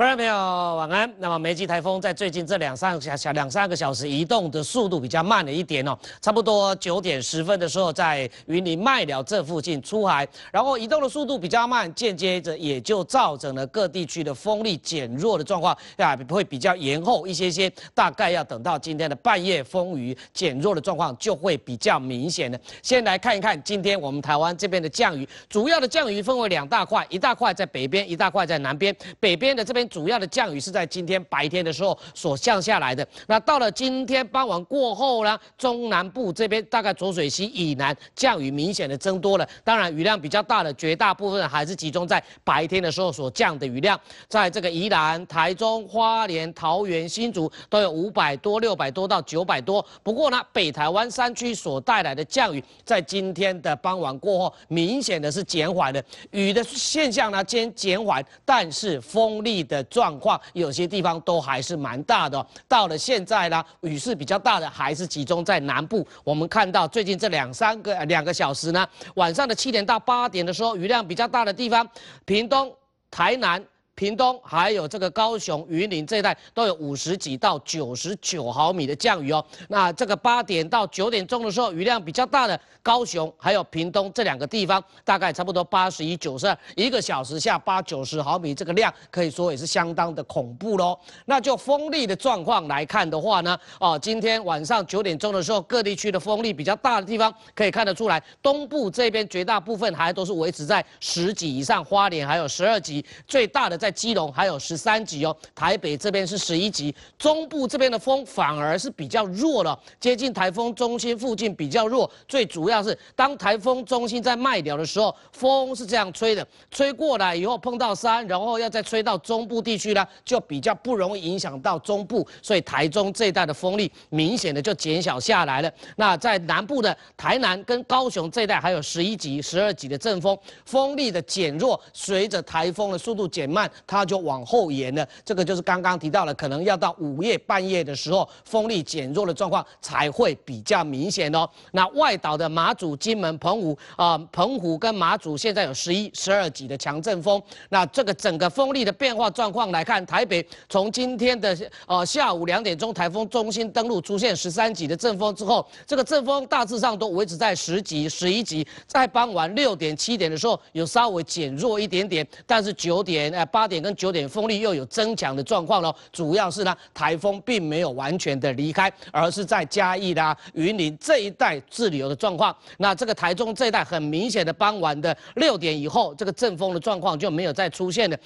观众朋友晚安。那么梅吉台风在最近这两三个小时移动的速度比较慢了一点哦，差不多9点10分的时候在云林麦寮这附近出海，然后移动的速度比较慢，间接着也就造成了各地区的风力减弱的状况，会比较延后一些，大概要等到今天的半夜风雨减弱的状况就会比较明显了。先来看一看今天我们台湾这边的降雨，主要的降雨分为2大块，一大块在北边，一大块在南边。北边的这边主要的降雨是在今天白天的时候所降下来的。那到了今天傍晚过后呢，中南部这边大概浊水溪以南降雨明显的增多了。当然雨量比较大的绝大部分还是集中在白天的时候所降的雨量，在这个宜兰、台中、花莲、桃园、新竹都有500多、600多到900多。不过呢，北台湾山区所带来的降雨，在今天的傍晚过后，明显的是减缓了。雨的现象呢，今天减缓，但是风力的状况有些地方都还是蛮大的哦。到了现在呢，雨势比较大的还是集中在南部。我们看到最近这2个小时呢，晚上的7点到8点的时候，雨量比较大的地方，屏东、台南。屏东还有这个高雄、云林这一带都有50几到99毫米的降雨哦。那这个8点到9点钟的时候，雨量比较大的高雄还有屏东这2个地方，大概差不多81、92，1个小时下80、90毫米，这个量可以说也是相当的恐怖喽。那就风力的状况来看的话呢，今天晚上9点钟的时候，各地区的风力比较大的地方可以看得出来，东部这边绝大部分还都是维持在10级以上，花莲还有12级，最大的在基隆还有13级哦，台北这边是11级，中部这边的风反而是比较弱了，接近台风中心附近比较弱。最主要是当台风中心在麦寮的时候，风是这样吹的，吹过来以后碰到山，然后要再吹到中部地区呢，就比较不容易影响到中部，所以台中这一带的风力明显的就减小下来了。那在南部的台南跟高雄这一带还有11级、12级的阵风，风力的减弱，随着台风的速度减慢，它就往后延了。这个就是刚刚提到了，可能要到午夜半夜的时候，风力减弱的状况才会比较明显哦。那外岛的马祖、金门、澎湖跟马祖现在有11、12级的强阵风。那这个整个风力的变化状况来看，台北从今天的下午2点钟，台风中心登陆出现13级的阵风之后，这个阵风大致上都维持在10级、11级，在傍晚6点、7点的时候有稍微减弱一点点，但是8点跟9点风力又有增强的状况了。主要是呢，台风并没有完全的离开，而是在嘉义啦、云林这一带滞留的状况。那这个台中这一带很明显的，傍晚的6点以后，这个阵风的状况就没有再出现了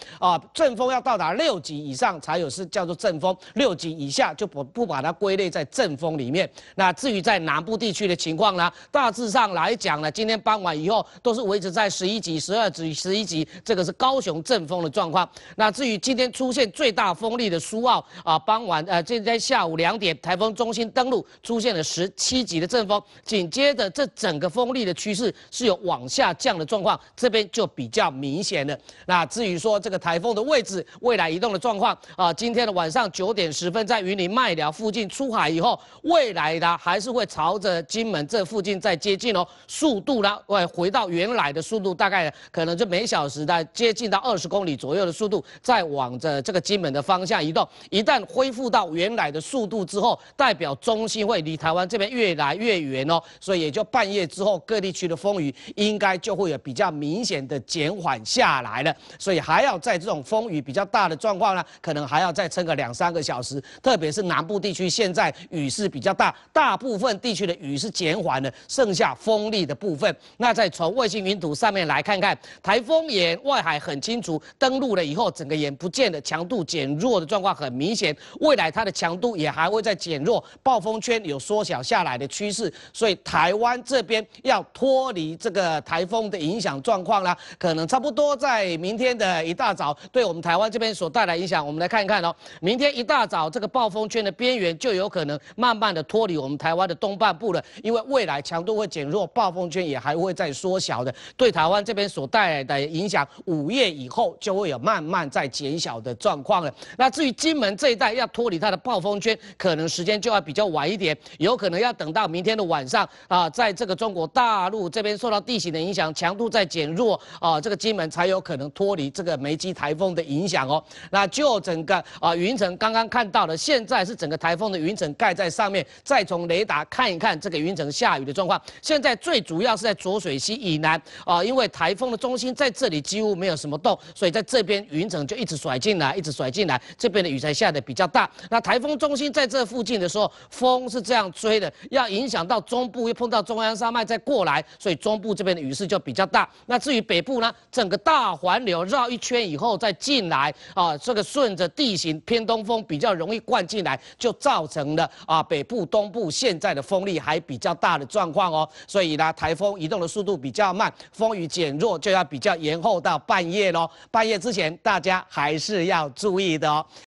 阵风要到达6级以上才有是叫做阵风，6级以下就不把它归类在阵风里面。那至于在南部地区的情况呢，大致上来讲呢，今天傍晚以后都是维持在11级、12级、11级，这个是高雄阵风的状况。那至于今天出现最大风力的苏澳傍晚今天下午2点，台风中心登陆出现了17级的阵风，紧接着这整个风力的趋势是有往下降的状况，这边就比较明显了。那至于说这个台风的位置、未来移动的状况今天的晚上9点10分在云林麦寮附近出海以后，未来呢还是会朝着金门这附近再接近哦，速度呢会回到原来的速度，大概可能就每小时的接近到20公里左右的速度，再往着这个金门的方向移动。一旦恢复到原来的速度之后，代表中心会离台湾这边越来越远哦，所以也就半夜之后，各地区的风雨应该就会有比较明显的减缓下来了。所以还要在这种风雨比较大的状况呢，可能还要再撑个2、3个小时。特别是南部地区现在雨势比较大，大部分地区的雨是减缓了，剩下风力的部分。那再从卫星云图上面来看看，台风眼外海很清楚，登陆了以后，整个眼不见的强度减弱的状况很明显，未来它的强度也还会再减弱，暴风圈有缩小下来的趋势，所以台湾这边要脱离这个台风的影响状况啦，可能差不多在明天的一大早，对我们台湾这边所带来影响，我们来看一看哦。明天一大早，这个暴风圈的边缘就有可能慢慢的脱离我们台湾的东半部了，因为未来强度会减弱，暴风圈也还会再缩小的，对台湾这边所带来的影响，5月以后就会有慢慢慢在减小的状况了。那至于金门这一带要脱离它的暴风圈，可能时间就要比较晚一点，有可能要等到明天的晚上啊，在这个中国大陆这边受到地形的影响，强度在减弱啊，这个金门才有可能脱离这个梅基台风的影响哦。那就整个云层刚刚看到的，现在是整个台风的云层盖在上面，再从雷达看一看这个云层下雨的状况。现在最主要是在浊水溪以南啊，因为台风的中心在这里几乎没有什么动，所以在这边云层就一直甩进来，一直甩进来，这边的雨才下的比较大。那台风中心在这附近的时候，风是这样吹的，要影响到中部，又碰到中央山脉再过来，所以中部这边的雨势就比较大。那至于北部呢，整个大环流绕一圈以后再进来啊，这个顺着地形偏东风比较容易灌进来，就造成了北部、东部现在的风力还比较大的状况哦。所以呢，台风移动的速度比较慢，风雨减弱就要比较延后到半夜咯。半夜之前大家还是要注意的哦。